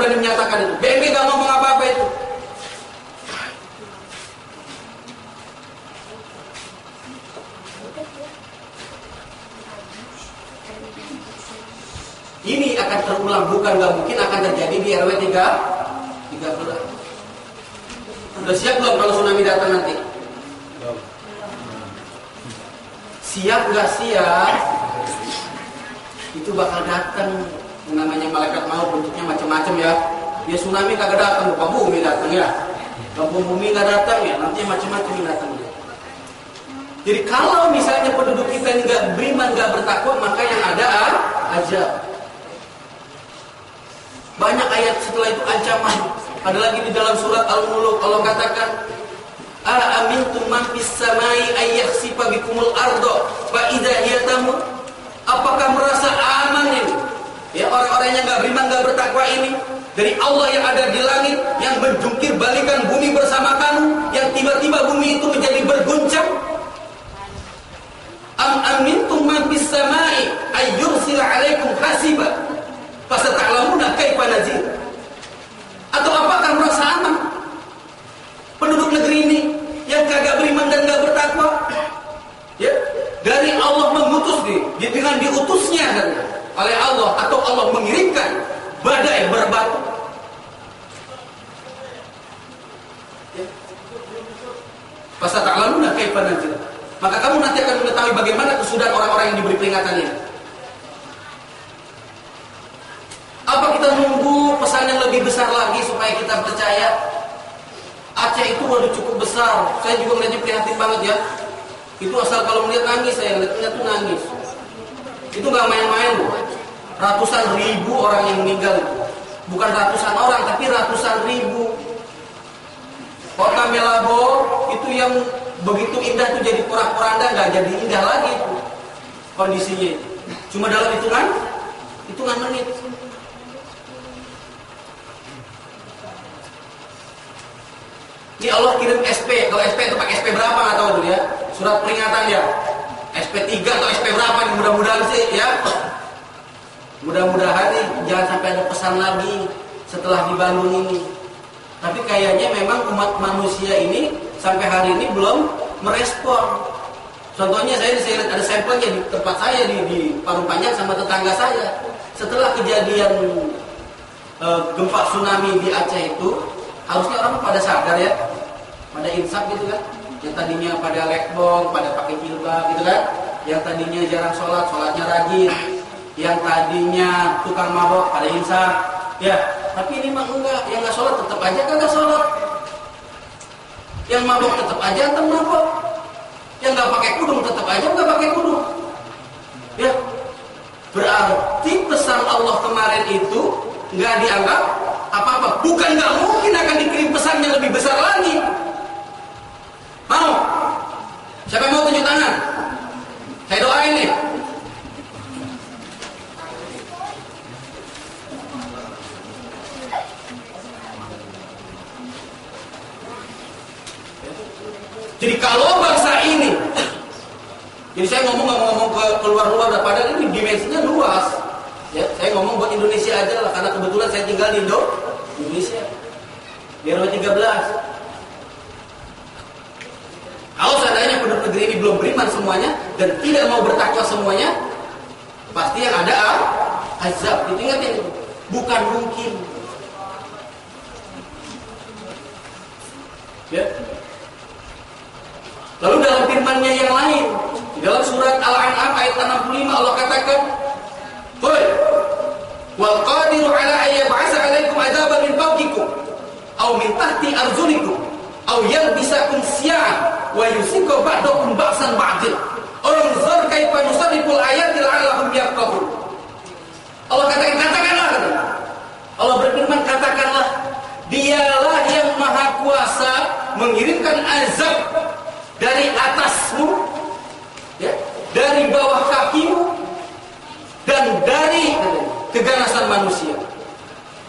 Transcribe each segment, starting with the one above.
berani menyatakan itu. BMW nggak ngomong apa-apa itu. Ini akan terulang, bukan nggak mungkin akan terjadi di RW 13. Sudah siap belum kalau tsunami datang nanti? Siap nggak siap? Itu bakal datang. Namanya malaikat maut bentuknya macam-macam ya. Ya tsunami kagak datang, gempa bumi datang ya. Gempa bumi nggak datang ya, nanti macam-macam yang datang ya. Jadi kalau misalnya penduduk kita ini nggak beriman, nggak bertakwa, maka yang ada azab. Banyak ayat setelah itu ancaman. Ada lagi di dalam surat Al-Mulk Allah katakan, "Aamintum man fis samai ay yakhsifa bikumul ardo fa idza hiya tamur." Apakah merasa aman ini? Ya, orang-orang yang enggak beriman, enggak bertakwa ini dari Allah yang ada di langit, yang menjungkir balikan bumi bersama kamu, yang tiba-tiba bumi itu menjadi berguncang. Am amintum man fis samai ay yursila 'alaikum hasiba fasata'lamuna kaifa nazir. Atau apakah merasa aman penduduk negeri ini yang kagak beriman dan enggak bertakwa? Ya, dari Allah mengutus dengan diutusnya oleh Allah, atau Allah mengirimkan badai berbatu. Ya. Fasata'lamuna kaifa nazir. Maka kamu nanti akan mengetahui bagaimana kesudahan orang-orang yang diberi peringatan ini. Apa kita nunggu pesan yang lebih besar lagi supaya kita percaya? Aceh itu waduh cukup besar. Saya juga melihatnya prihatin banget ya. Itu asal kalau melihat nangis, saya lihatnya tuh nangis. Itu nggak main-main loh. Ratusan ribu orang yang meninggal itu. Bukan ratusan orang, tapi ratusan ribu. Kota Melabo itu yang begitu indah tuh jadi porak-poranda, nggak jadi indah lagi itu kondisinya. Cuma dalam hitungan menit. Ini Allah kirim SP. Kalau SP itu pakai SP berapa nggak tahu dulu ya. Surat peringatan ya. SP 3 atau SP berapa nih, mudah-mudahan sih ya. Mudah-mudahan nih jangan sampai ada pesan lagi setelah di Bandung ini. Tapi kayaknya memang umat manusia ini sampai hari ini belum merespon. Contohnya saya lihat ada sampelnya di tempat saya di Parung Panjang sama tetangga saya. Setelah kejadian gempa tsunami di Aceh itu, harusnya orang pada sadar ya, pada insaf gitu kan. Yang tadinya pada lekbong, pada pakai jilbab gitu kan. Yang tadinya jarang sholat, sholatnya rajin. Yang tadinya tukang mabok, pada insaf. Ya, tapi ini mah enggak. Yang nggak sholat tetap aja kagak sholat. Yang mabok tetap aja tetap mabok. Yang nggak pakai kudung tetap aja nggak pakai kudung. Ya, berarti pesan Allah kemarin itu nggak dianggap apa-apa. Bukan nggak mungkin akan dikirim pesan yang lebih besar lagi. Mau? Siapa yang mau tunjuk tangan? Saya doain nih. Jadi kalau bangsa ini, jadi saya ngomong ke keluar-luar, padahal ini dimensinya luas. Ya, saya ngomong buat Indonesia aja lah, karena kebetulan saya tinggal di Indonesia, di RW 13. Kalau seandainya penduduk negeri ini belum beriman semuanya dan tidak mau bertakwa semuanya, pasti yang ada azab. Ingat itu, bukan mungkin. Ya. Lalu dalam firman-Nya yang lain, di dalam surat Al-An'am ayat 65 Allah katakan, "Qul wal qadiru 'ala an yab'atsa 'alaikum 'adzaban min fawqikum aw min tahti arjulikum aw yalbisakum syi'an wa yusiqu ba'dakum ba'san ba'din. Unzur kaifa nusarriful ayati la'allahum yafqahun." Allah katakanlah. Allah berfirman, katakanlah, Dialah yang maha kuasa mengirimkan azab dari atasmu, ya, dari bawah kakimu, dan dari keganasan manusia.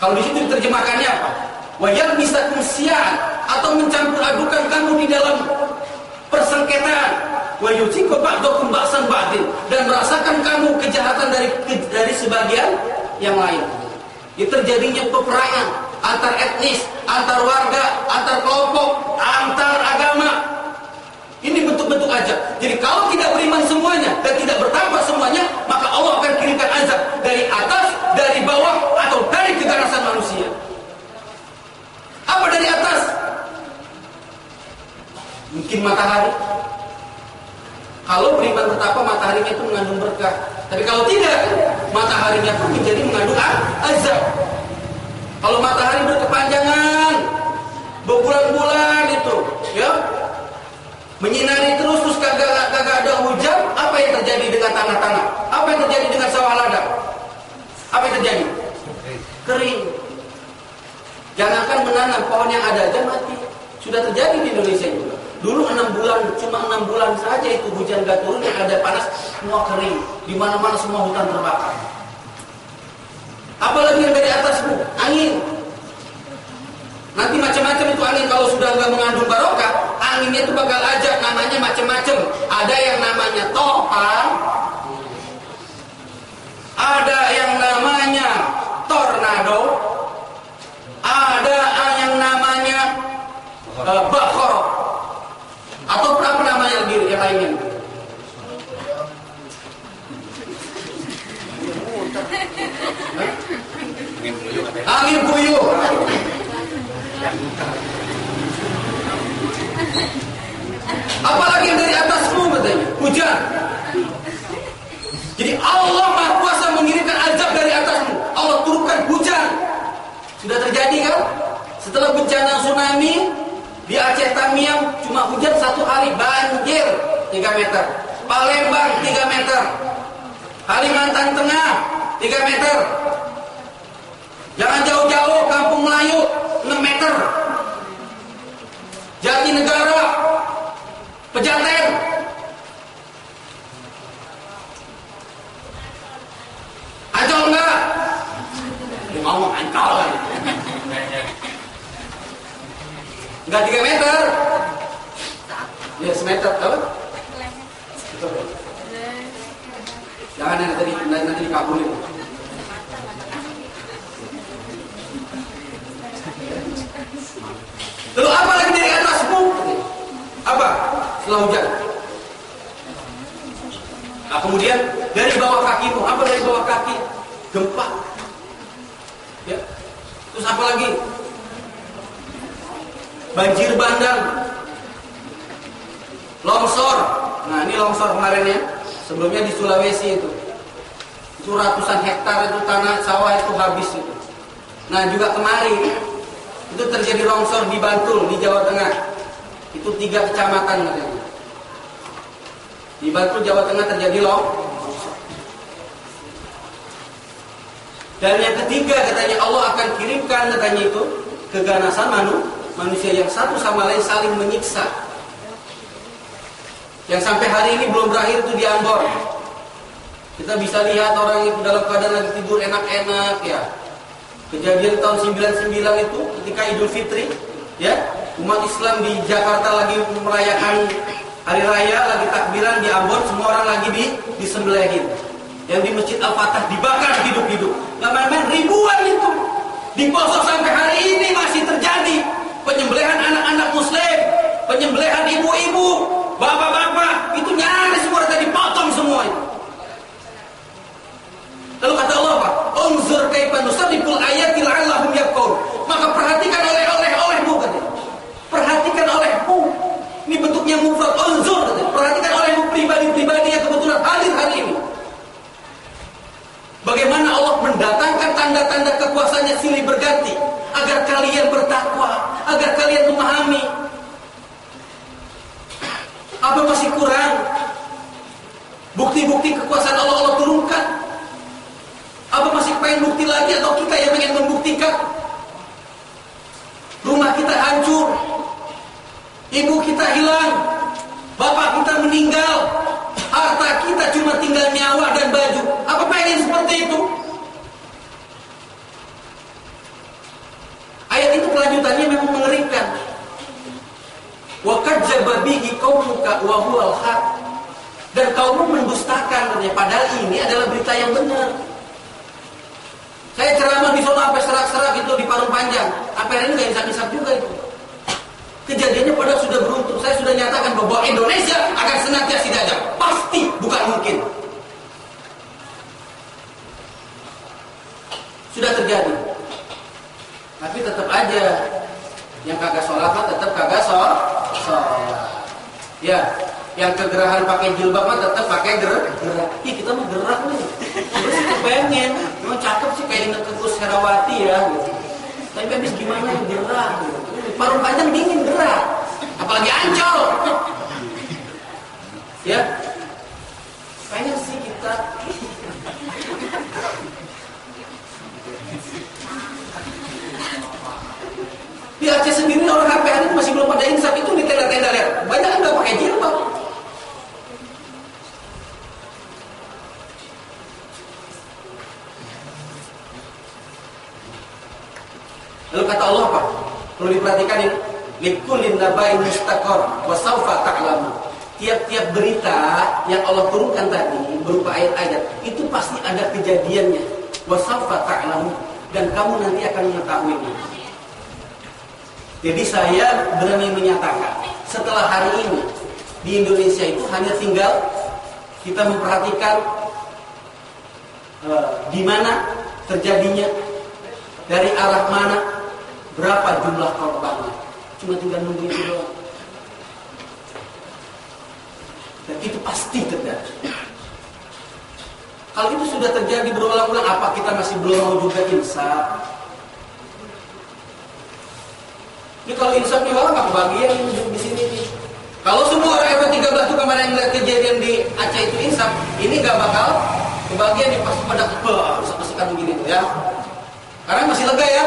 Kalau di situ diterjemahkannya apa? Wa yalbisakum syi'an, atau mencampur adukan kamu di dalam persengketaan. Wa yuziqu ba'dakum ba'san ba'din, dan merasakan kamu kejahatan dari sebagian yang lain. terjadinya peperangan antar etnis, antar warga, antar kelompok, antar agama. Ini bentuk-bentuk azab. Jadi kalau tidak beriman semuanya dan tidak bertakwa semuanya, maka Allah akan kirimkan azab dari atas, dari bawah, atau dari keganasan manusia. Apa dari atas? Mungkin matahari. Kalau beriman bertakwa, mataharinya itu mengandung berkah. Tapi kalau tidak, mataharinya pun menjadi mengandung azab. Kalau matahari berkepanjangan, berbulan-bulan itu, ya, menyinari terus kagak ada hujan, apa yang terjadi dengan tanah-tanah? Apa yang terjadi dengan sawah ladang? Apa yang terjadi? Kering. Jangankan menanam, pohon yang ada aja mati. Sudah terjadi di Indonesia juga. Dulu 6 bulan, cuma 6 bulan saja itu hujan gak turun, yang ada panas, semua kering. Di mana-mana semua hutan terbakar. Apalagi yang dari atasmu, angin. Nanti macam-macam itu angin, kalau sudah nggak mengandung barokah, anginnya itu bakal ajak, namanya macam-macam. Ada yang namanya topan, ada yang namanya tornado, ada yang namanya bakhor, atau apa namanya lagi yang lainnya. Angin puyuh. Apalagi yang dari atasmu katanya, hujan. Jadi Allah Maha Kuasa mengirimkan azab dari atasmu. Allah turunkan hujan. Sudah terjadi kan? Setelah bencana tsunami di Aceh Tamiang, cuma hujan 1 hari, banjir 3 meter. Palembang 3 meter. Kalimantan Tengah 3 meter. Jangan jauh-jauh, Kampung Melayu 6 meter. Jatinegara, Pejaten. Ancol enggak? Dia ngomong Ancol kan? Enggak 3 meter. Ya semeter, apa? Jangan nanti dikabulin. Lalu apa lagi dari atasmu? Apa? Setelah hujan. Nah, kemudian dari bawah kakimu, apa dari bawah kaki? Gempa. Ya. Terus apa lagi? Banjir bandang. Longsor. Nah, ini longsor kemarin ya. Sebelumnya di Sulawesi itu. Itu ratusan hektar itu tanah sawah itu habis itu. Nah, juga kemarin itu terjadi longsor di Bantul, di Jawa Tengah. Itu 3 kecamatan katanya. Di Bantul, Jawa Tengah terjadi longsor. Dan yang ketiga katanya Allah akan kirimkan katanya itu keganasan manusia yang satu sama lain saling menyiksa. Yang sampai hari ini belum berakhir itu di Ambon. Kita bisa lihat orang itu dalam keadaan lagi tidur enak-enak ya. Kejadian tahun 99 itu ketika Idul Fitri, ya, umat Islam di Jakarta lagi merayakan hari raya, lagi takbiran di Ambon, semua orang lagi disembelihin. Yang di Masjid Al-Fatah dibakar hidup-hidup. Nggak main-main, ribuan itu. Di Poso sampai hari ini masih terjadi penyembelihan anak-anak Muslim, penyembelihan ibu-ibu, bapak-bapak, itu nyaris semua tadi dipotong semua itu. Lalu kata Allah apa? Unzur kaifa nusarriful ayati la'allahum yafqahun. Maka perhatikan olehmu katanya. Perhatikan olehmu. Ini bentuknya mufrad, unzur katanya. Perhatikan olehmu pribadi-pribadi yang kebetulan hadir hari ini. Bagaimana Allah mendatangkan tanda-tanda kekuasaannya silih berganti agar kalian bertakwa, agar kalian memahami. Apa masih kurang? Bukti-bukti kekuasaan Allah turunkan. Apa masih pengen bukti lagi atau kita yang pengen membuktikan? Rumah kita hancur, ibu kita hilang, bapak kita meninggal, harta kita cuma tinggal nyawa dan baju. Apa pengen seperti itu? Ayat itu kelanjutannya memang mengerikan. Wa kadzdzaba bihi qaumuka wa huwal haq. Dan kaummu mendustakan katanya, padahal ini adalah berita yang benar. Saya ceramah di sana sampai serak-serak gitu di Parung Panjang. Sampai hari ini nggak insaf-insaf juga itu. Kejadiannya padahal sudah beruntung. Saya sudah nyatakan bahwa Indonesia akan senantiasa dijajah. Pasti, bukan mungkin. Sudah terjadi. Tapi tetap aja yang kagak sholat mah tetap kagak sholat. Ya, yang kegerahan pakai jilbab mah tetap pakai gerak. Ih, kita mah gerak nih. Terus kita pengen, memang cakep sih kayak Inneke Koesherawati ya. Gitu. Tapi habis gimana gerak? Gitu. Parung Panjang dingin gerak, apalagi Ancol. Ya, pengen sih kita. Di Aceh sendiri orang sampai hari ini masih belum pada insaf itu di tenda-tenda lihat. Banyak yang nggak pakai jilbab. Lalu kata Allah apa? Perlu diperhatikan ini. Likulin naba'in mustaqar wa sawfa ta'lamu. Tiap-tiap berita yang Allah turunkan tadi berupa ayat-ayat itu pasti ada kejadiannya. Wa sawfa ta'lamu, dan kamu nanti akan mengetahuinya. Jadi saya berani menyatakan setelah hari ini di Indonesia itu hanya tinggal kita memperhatikan di mana terjadinya, dari arah mana, berapa jumlah korbannya. Cuma tinggal nunggu itu doang. Dan itu pasti terjadi. Kalau itu sudah terjadi berulang-ulang, apa kita masih belum mau juga insaf? Ini kalau insaf nih orang nggak kebagian duduk di sini nih. Kalau semua orang RW 13 itu kemarin ngeliat kejadian di Aceh itu insaf, ini nggak bakal kebagian nih, pasti pada kesek-kesekan begini tuh ya. Karena masih lega ya.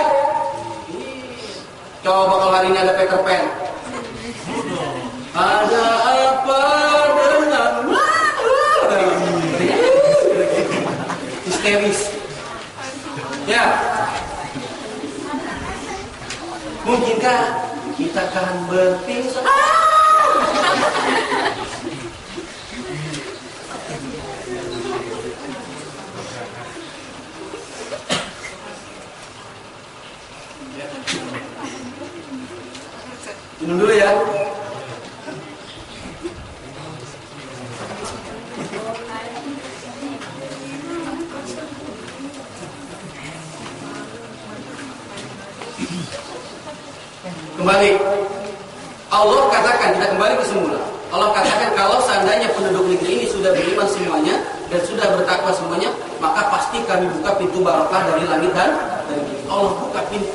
Coba kalau hari ini ada Peter Pan. Ada apa dengan histeris? Ya. Mungkinkah kita akan berpisah? Minum dulu ya. Kembali, Allah katakan, kita kembali ke semula. Allah katakan kalau seandainya penduduk negeri ini sudah beriman semuanya dan sudah bertakwa semuanya, maka pasti kami buka pintu barokah dari langit dan dari bumi. Allah buka pintu.